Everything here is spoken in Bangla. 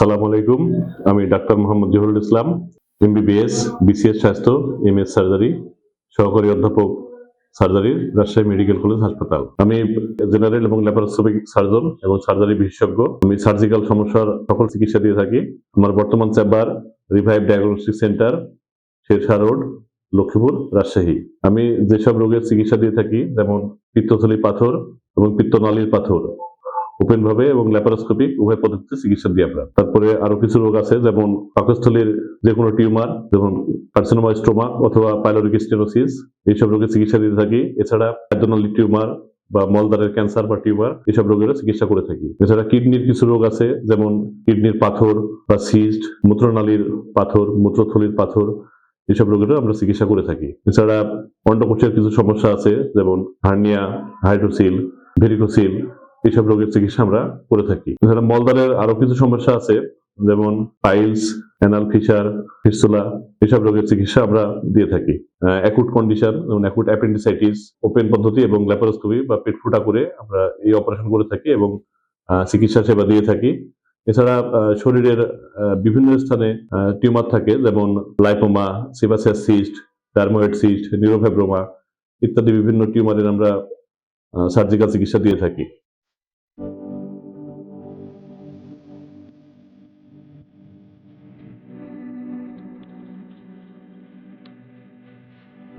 আসসালামু আলাইকুম। আমি doctor Mohammad Zahurul Islam, MBBS, BCS স্বাস্থ্য, এমএস সার্জারি, সহকারী অধ্যাপক সার্জারি, রাজশাহী মেডিকেল কলেজ হাসপাতাল। আমি জেনারেল এবং ল্যাপারোস্কোপিক সার্জন এবং সার্জারি বিশেষজ্ঞ। আমি সার্জিক্যাল সমস্যার সকল চিকিৎসা দিয়ে থাকি। আমার বর্তমান chamber revive diagnostic centre, Shershah road, Lakshmipur, Rajshahi. আমি যেসব রোগের চিকিৎসা দিয়ে থাকি যেমন পিত্তথলি পাথর এবং পিত্তনালীর পাথর ওপেন ভাবে এবং ল্যাপারোস্কোপিক উভয় পদ্ধতিতে চিকিৎসা দিই আমরা। তারপরে আরো কিছু রোগ আছে যেমন পাকস্থলীর যে কোনো টিউমার, যেমন কার্সিনোমা স্ট্রোমা অথবা পাইলোরিক স্টেনোসিস, এইসব রোগের চিকিৎসা দিতে থাকি। এছাড়া অ্যাডেনালি টিউমার বা মলদ্বারের ক্যান্সার বা টিউমার, এসব রোগেরও চিকিৎসা করে থাকি। এছাড়া কিডনির কিছু রোগ আছে যেমন কিডনির পাথর বা সিস্ট, মূত্রনালীর পাথর, মূত্রথলির পাথর, এসব রোগেরও আমরা চিকিৎসা করে থাকি। এছাড়া অন্ডকোষের কিছু সমস্যা আছে যেমন হার্নিয়া, হাইড্রোসিল, ভেরিকোসিল, এইসব রোগের চিকিৎসা আমরা করে থাকি। এছাড়া মলদ্বারের আরো কিছু সমস্যা আছে যেমন পাইলস, অ্যানাল ফিশার, ফিস্টুলা, এসব রোগের চিকিৎসা আমরা দিয়ে থাকি। অ্যাকুট কন্ডিশন যেমন অ্যাকুট অ্যাপেন্ডিসাইটিস, ওপেন পদ্ধতি এবং ল্যাপারোস্কোপি বা পেট ফুটা করে আমরা এই অপারেশন করে থাকি এবং চিকিৎসা সেবা দিয়ে থাকি। এছাড়া শরীরের বিভিন্ন স্থানে টিউমার থাকে যেমন lipoma, sebaceous cyst, ডার্মোয়েড cyst, neurofibroma ইত্যাদি বিভিন্ন টিউমারের আমরা সার্জিক্যাল চিকিৎসা দিয়ে থাকি।